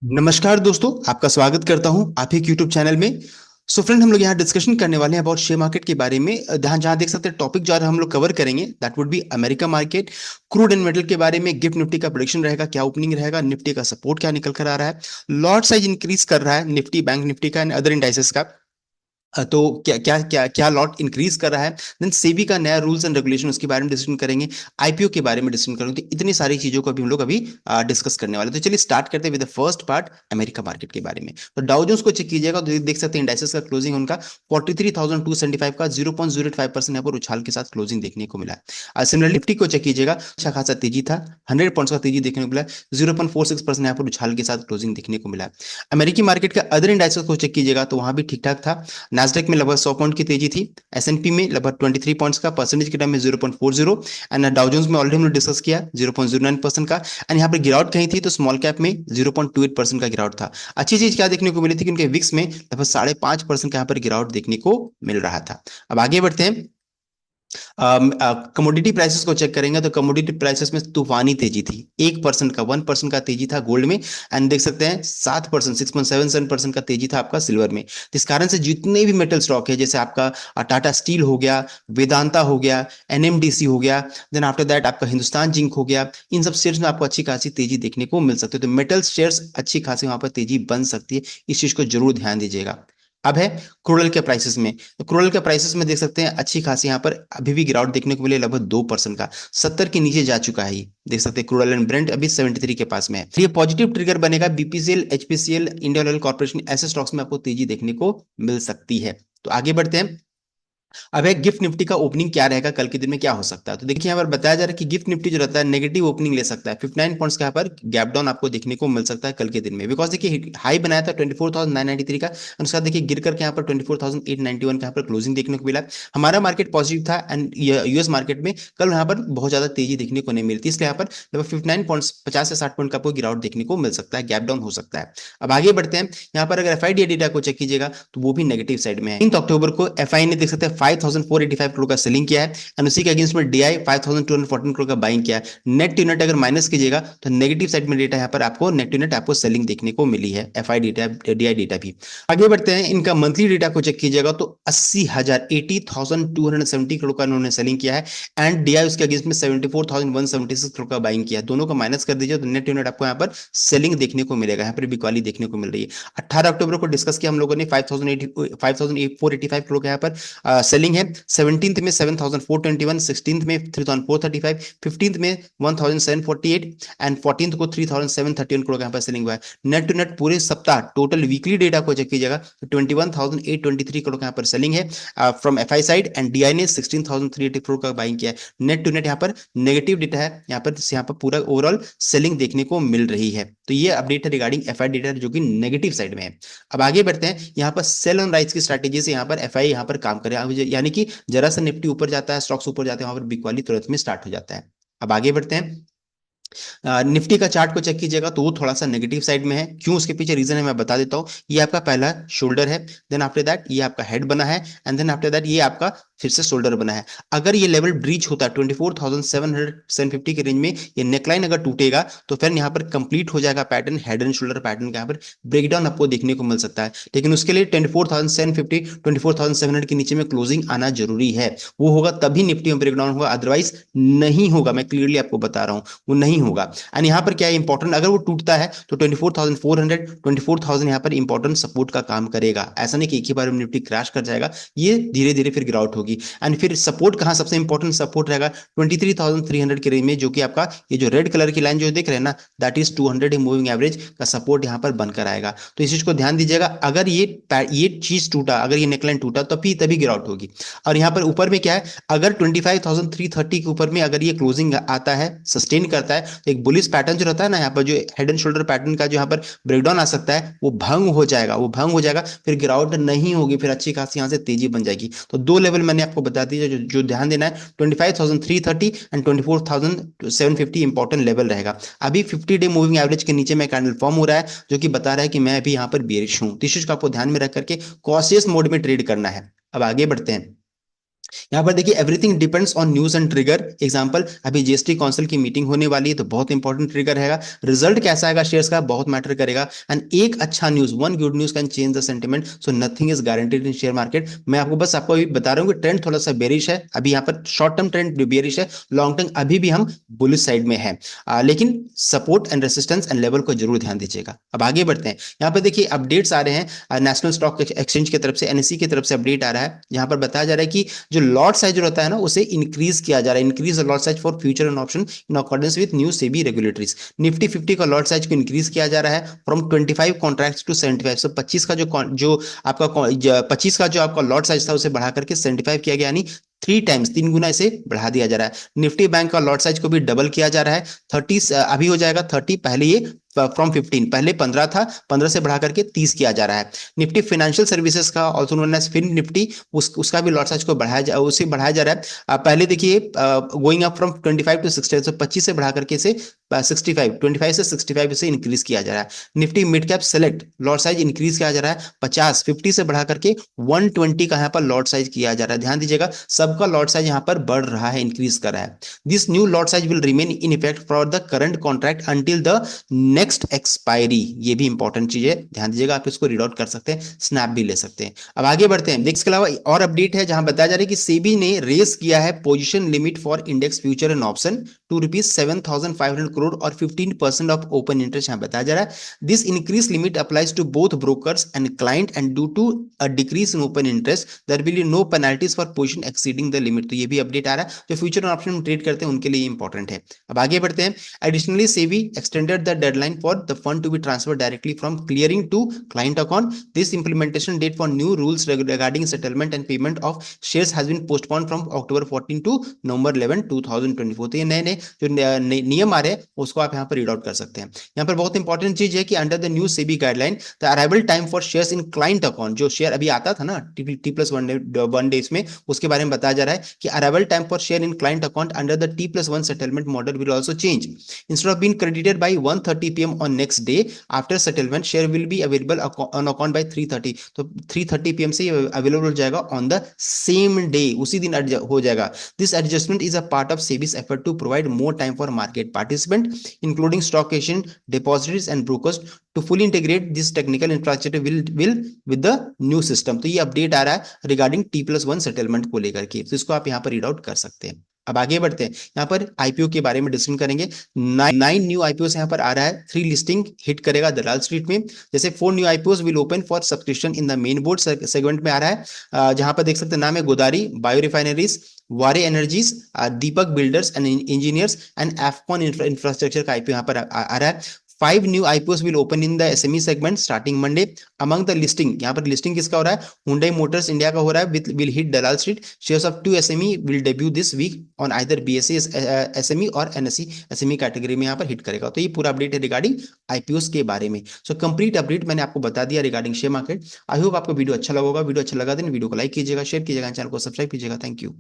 नमस्कार दोस्तों, आपका स्वागत करता हूं आप एक यूट्यूब चैनल में। सो फ्रेंड, हम लोग यहाँ डिस्कशन करने वाले हैं अबाउट शेयर मार्केट के बारे में। जहाँ जहाँ देख सकते हैं टॉपिक जो हम लोग कवर करेंगे that would be America market, crude and metal के बारे में, गिफ्ट निफ्टी का प्रेडिक्शन रहेगा, क्या ओपनिंग रहेगा, निफ्टी का सपोर्ट क्या निकल कर आ रहा है, लॉट साइज इंक्रीज कर रहा है निफ्टी, बैंक निफ्टी का एंड अदर इंडाइसेस का। तो क्या क्या क्या क्या लॉट इंक्रीज कर रहा है। देन सेबी का नया रूल्स एंड रेगुलेशन, उसके बारे में डिस्कशन करेंगे। आईपीओ के बारे में डिस्कशन करेंगे। तो इतनी सारी चीजों को अभी हम लोग अभी डिस्कस करने वाले हैं। तो चलिए स्टार्ट करते हैं with the first part, America market के बारे में। तो डाउ जोन्स को चेक कीजिएगा तो देख सकते हैं इंडाइसेस का क्लोजिंग उनका 43,275 का 0.05% यहाँ पर उछाल के साथ क्लोजिंग देखने को मिला है। सिमिलरली निफ्टी को चेक कीजिएगा, अच्छा खासा तेजी था, 100 पॉइंट्स का तेजी देखने को मिला है, 0.46% यहाँ पर उछाल के साथ क्लोजिंग देखने को मिला है। अमेरिकी मार्केट के अदर इंडाइसेस को चेक कीजिएगा तो वहां भी ठीक ठाक था। नास्डेक में लगभग 100 पॉइंट की तेजी थी, एसएनपी में लगभग 23 पॉइंट्स का, परसेंटेज के टाइम में 0.40, एंड डाउ जोन्स में ऑलरेडी हमने डिस्कस किया 0.09% का। एंड यहाँ पर गिरावट कहीं थी तो स्मॉल कैप में 0.28% का गिरावट था। अच्छी चीज क्या देखने को मिली थी कि उनके विक्स में लगभग 5.5% का यहाँ पर गिरावट देखने को मिल रहा था। अब आगे बढ़ते हैं, कमोडिटी प्राइसेस को चेक करेंगे तो कमोडिटी प्राइसेस में तूफानी तेजी थी, 1% का 1% का तेजी था गोल्ड में। एंड देख सकते हैं 7%, 6.77% का तेजी था आपका सिल्वर में। जिस कारण से जितने भी मेटल स्टॉक है, जैसे आपका टाटा स्टील हो गया, वेदांता हो गया, एनएमडीसी हो गया, देन आफ्टर दैट आपका हिंदुस्तान जिंक हो गया, इन सब शेयर्स में आपको अच्छी खासी तेजी देखने को मिल सकती है। तो मेटल शेयर्स अच्छी खासी वहां पर तेजी बन सकती है, इस चीज को जरूर ध्यान दीजिएगा। अब है क्रूड ऑयल के प्राइसेस में। तो क्रूड ऑयल के प्राइसेस में देख सकते हैं अच्छी खासी यहाँ पर अभी भी गिरावट देखने को मिले, लगभग 2% का, 70 के नीचे जा चुका है ये। देख सकते हैं क्रूड ऑयल एंड ब्रेंट अभी 73 के पास में है। ये पॉजिटिव ट्रिगर बनेगा BPCL, HPCL, Indian oil corporation, ऐसे स्टॉक्स में आपको तेजी देखने को मिल सकती है। तो आगे बढ़ते हैं। अब है गिफ्ट निफ्टी का ओपनिंग क्या रहेगा, कल के दिन में क्या हो सकता है। तो देखिए यहाँ पर बताया जा रहा है कि गिफ्ट निफ्टी जो रहता है नेगेटिव ओपनिंग ले सकता है, 59 पॉइंट्स का यहाँ पर गैप डाउन आपको देखने को मिल सकता है कल के दिन में। बिकॉज देखिए हाई बनाया था 24,993 का, उसके बाद देखिए गिर करके यहाँ पर 24,891 का यहाँ पर क्लोजिंग देखने को मिला। हमारा मार्केट पॉजिटिव था एंड यूएस मार्केट में कल यहाँ पर बहुत ज्यादा तेजी देखने को नहीं मिलती, इसलिए यहाँ पर लगभग 59 पॉइंट्स, 50 से 60 पॉइंट का आपको गिरावट देखने को मिल सकता है, गैप डाउन हो सकता है। अब आगे बढ़ते हैं। यहाँ पर अगर एफआईडी डेटा को चेक कीजिएगा तो वो भी नेगेटिव साइड में है। 3 अक्टूबर को एफआई ने देख सकते हैं 5485 करोड़ का सेलिंग किया है एंड उसी के अगेंस्ट में डीआई 5214 करोड़ का बाइंग किया है। नेट टू नेट अगर माइनस कीजिएगा तो नेगेटिव साइड में डेटा यहाँ पर आपको नेट टू नेट आपको सेलिंग देखने को मिली है, एफआई डेटा, डीआई डेटा भी। आगे बढ़ते हैं, इनका मंथली डेटा को चेक कीजिएगा तो 80,270 करोड़ का उन्होंने सेलिंग किया है एंड डीआई उसके अगेंस्ट में 74,176 करोड़ का बाइंग किया है। दोनों का माइनस कर दीजिए तो नेट टू नेट आपको यहाँ पर सेलिंग देखने को मिलेगा, यहाँ पर बिकवाली देखने को मिल रही है। 18 अक्टूबर को डिस्कस किया हम लोगों ने, 5,485 करोड़ का यहाँ पर सेलिंग है। 17th में 7,421, 16th में 3,435, 15th में 1,748 एंड 14th को 3,731 करोड़ का यहाँ पर सेलिंग हुआ है। नेट टू नेट पूरे सप्ताह टोटल वीकली डेटा को चेक कीजिएगा तो 21,823 करोड़ का यहाँ पर सेलिंग है from FI side and DI ने 16,380 करोड़ का बाइंग किया है। नेट टू नेट यहाँ पर नेगेटिव डेटा है, यहाँ पर पूरा ओवरऑल सेलिंग देखने को मिल रही है। तो ये अपडेट है रिगार्डिंग एफआई डेटा जो कि नेगेटिव साइड में है। अब आगे बढ़ते हैं, यहाँ पर सेल ऑन राइज की स्ट्रैटेजी से यहाँ पर एफआई यहाँ पर काम करे, यानी कि जरा सा निफ्टी ऊपर जाता है, स्टॉक्स ऊपर जाते हैं, वहां पर बिग वाली तुरंत में स्टार्ट हो जाता है। अब आगे बढ़ते हैं। निफ्टी का चार्ट को चेक कीजिएगा तो वो थोड़ा सा नेगेटिव साइड में है। क्यों, उसके पीछे रीजन है मैं बता देता हूं। ये आपका पहला शोल्डर है, देन आफ्टर दैट ये आपका हेड बना है एंड देन आफ्टर दैट ये आपका फिर से शोल्डर बना है। अगर ये लेवल ब्रीच होता है 24,750 के रेंज में, ये नेकलाइन अगर टूटेगा तो फिर यहाँ पर कंप्लीट हो जाएगा pattern, head and shoulder pattern का यहाँ पर ब्रेकडाउन आपको देखने को मिल सकता है। लेकिन उसके लिए 24,750, 24,700 के नीचे में क्लोजिंग आना जरूरी है। वो होगा तभी निफ्टी में ब्रेकडाउन होगा, अदरवाइज नहीं होगा। मैं क्लियरली आपको बता रहा हूँ वो नहीं होगा। एंड यहाँ पर क्या है इंपॉर्टेंट, अगर वो टूटता है तो 24,400, 24,000 यहाँ पर इंपॉर्टेंट सपोर्ट का काम करेगा। ऐसा नहीं कि एक ही बार निफ्टी क्रैश कर जाएगा, ये धीरे धीरे फिर गिरावट होगी। एंड फिर सपोर्ट कहाँ सबसे इंपॉर्टेंट सपोर्ट रहेगा 23,300 के रेंज में, जो कि आपका ये जो रेड कलर की लाइन जो देख रहे हैं ना, दैट इज 200 मूविंग एवरेज का सपोर्ट यहाँ पर बनकर आएगा। तो इस चीज को ध्यान दीजिएगा। अगर ये चीज टूटा, अगर ये नेकलाइन टूटा तो तभी गिरावट होगी। और यहाँ पर ऊपर में क्या है, अगर 25,330 के ऊपर में अगर ये क्लोजिंग आता है, सस्टेन करता है, तो एक बुलिश पैटर्न जो रहता है ना, यहाँ पर जो हेड एंड शोल्डर पैटर्न का जो यहाँ पर ब्रेकडाउन आ सकता है, वो भंग हो जाएगा, फिर गिरावट नहीं होगी, फिर अच्छी खासी यहाँ से तेजी बन जाएगी। तो दो लेवल मैंने आपको बता दिया जो ध्यान देना है, 25,330 एंड 24,750 इंपॉर्टेंट लेवल रहेगा। अभी 50 डे मूविंग एवरेज के नीचे में कैंडल फॉर्म हो रहा है, जो कि बता रहा है कि मैं अभी यहाँ पर बेरिश हूँ। तो इस चीज को आपको ध्यान में रख करके कॉशियस मोड में ट्रेड करना है। अब आगे बढ़ते हैं। यहाँ पर देखिए everything depends on news and trigger. Example, अभी जीएसटी काउंसिल की मीटिंग होने वाली है तो बहुत इंपॉर्टेंट ट्रिगर है। रिजल्ट कैसा आएगा शेयर्स का बहुत मैटर करेगा। एंड एक अच्छा news, one good news can change the sentiment, so nothing is guaranteed in share market. मैं आपको अभी बता रहा हूँ कि ट्रेंड थोड़ा सा बेरिश है अभी, यहाँ पर शॉर्ट टर्म ट्रेंड बेरिश है, लॉन्ग टर्म अभी भी हम बुलिश साइड में है। लेकिन support and resistance and level को जरूर ध्यान दीजिएगा। अब आगे बढ़ते हैं। यहाँ पर देखिए अपडेट्स आ रहे हैं नेशनल स्टॉक एक्सचेंज की तरफ से, एनएससी की तरफ से अपडेट आ रहा है, जहां पर बताया जा रहा है कि जो लॉट साइज जो रहता है ना उसे इंक्रीज किया जा रहा है। Increase the lot size for future and option in accordance with new SEBI regulatories. Nifty 50 का लॉट साइज को इंक्रीज किया जा रहा है फ्रॉम 25 कॉन्ट्रैक्ट्स टू 75। सो 25 का जो आपका 25 का जो आपका लॉट साइज था उसे बढ़ा करके 75 किया गया, यानी 3 टाइम्स, 3 गुना इसे बढ़ा दिया जा रहा है। निफ्टी बैंक का लॉट साइज को भी डबल किया जा रहा है। 30 अभी हो जाएगा 30, पहले ये फ्रॉम 15, पहले 15 था, 15 से बढ़ा करके 30 किया जा रहा है। निफ्टी फाइनेंशियल सर्विसेज का also known as Fin Nifty, उसका भी लॉट साइज को उसे बढ़ाया जा रहा है। पहले देखिए गोइंग अप फ्रॉम 25 टू 60, तो 25 से बढ़ा करके इसे 65, 25 से 65 इसे इंक्रीज किया जा रहा है। Nifty mid cap select lot size increase किया जा रहा है 50 से बढ़ा करके 120 का यहाँ पर लॉट साइज किया जा रहा है। ध्यान दीजिएगा सबका लॉट साइज यहाँ पर बढ़ रहा है, इंक्रीज कर रहा है। This new lot size will remain in effect for the current contract until the next expiry. ये भी इंपॉर्टेंट चीज है, ध्यान दीजिएगा, आप इसको रीड आउट कर सकते हैं, स्नैप भी ले सकते हैं। अब आगे बढ़ते हैं। इसके अलावा और अपडेट है जहां बताया जा रहा है कि सेबी ने रेस किया है position limit for index future and option to ₹7,500 crore और 15% ऑफ ओपन इंटरेस्ट यहाँ बताया जा रहा है। This increase limit applies to both brokers and client and due to a decrease in open interest there will be no penalties for position exceeding the limit. तो ये भी update आ रहा है, जो फ्यूचर और ऑप्शन में ट्रेड करते हैं उनके लिए इंपॉर्टेंट है। अब आगे बढ़ते हैं। Additionally SEBI extended the deadline for the fund to be transfer directly from clearing to client account. This implementation date for new rules regarding settlement and payment of shares has been postponed from October 14 to November 11, 2024। तो ये नए नए जो नियम आ रहे हैं उसको आप यहाँ पर रीड आउट कर सकते हैं। यहाँ पर बहुत इंपॉर्टेंट चीज है कि under the new SEBI guideline the arrival time for shares in client account, जो शेयर अभी आता था ना T+1 डेज में, उसके बारे में बताया जा रहा है कि arrival time for share in client account under the T+1 settlement model will also change. Instead of being credited by 1:30 PM on next day after settlement, share will be available on account by 3:30। तो 3:30 PM से available हो जाएगा on the same day, उसी दिन हो जाएगा। This adjustment is a part of SEBI's effort to provide more time for market participant including stock exchange, depositories and brokers to fully integrate this technical infrastructure will with the new system. तो ये update आ रहा है regarding T+1 settlement को लेकर के, तो इसको आप यहाँ पर रीड आउट कर सकते हैं। अब आगे बढ़ते हैं। यहाँ पर आईपीओ के बारे में डिस्कशन करेंगे। 9 न्यू आईपीओ यहाँ पर आ रहा है। 3 लिस्टिंग हिट करेगा दलाल स्ट्रीट में। जैसे 4 new IPO will open for subscription in the main board segment में आ रहा है, जहां पर देख सकते हैं नाम है Godavari biorefineries, Waaree energies, Deepak builders and engineers and Afcons infrastructure का आईपीओ यहाँ पर आ रहा है। 5 new IPOs will open in the SME segment starting Monday. Among the listing, यहाँ पर लिस्टिंग किसका हो रहा है? Hyundai Motors इंडिया का हो रहा है, will hit Dalal Street. Shares of 2 SME will debut this week on either BSE SME और NSE SME कैटेगरी में यहाँ पर हिट करेगा। तो ये पूरा अपडेट है रिगार्डिंग IPOs के बारे में। सो कंप्लीट अपडेट मैंने आपको बता दिया regarding share market. I hope आपको वीडियो अच्छा लगा होगा। वीडियो अच्छा लगा देन वीडियो को लाइक कीजिएगा, शेयर कीजिएगा, चैनल को सब्सक्राइब कीजिएगा। Thank you.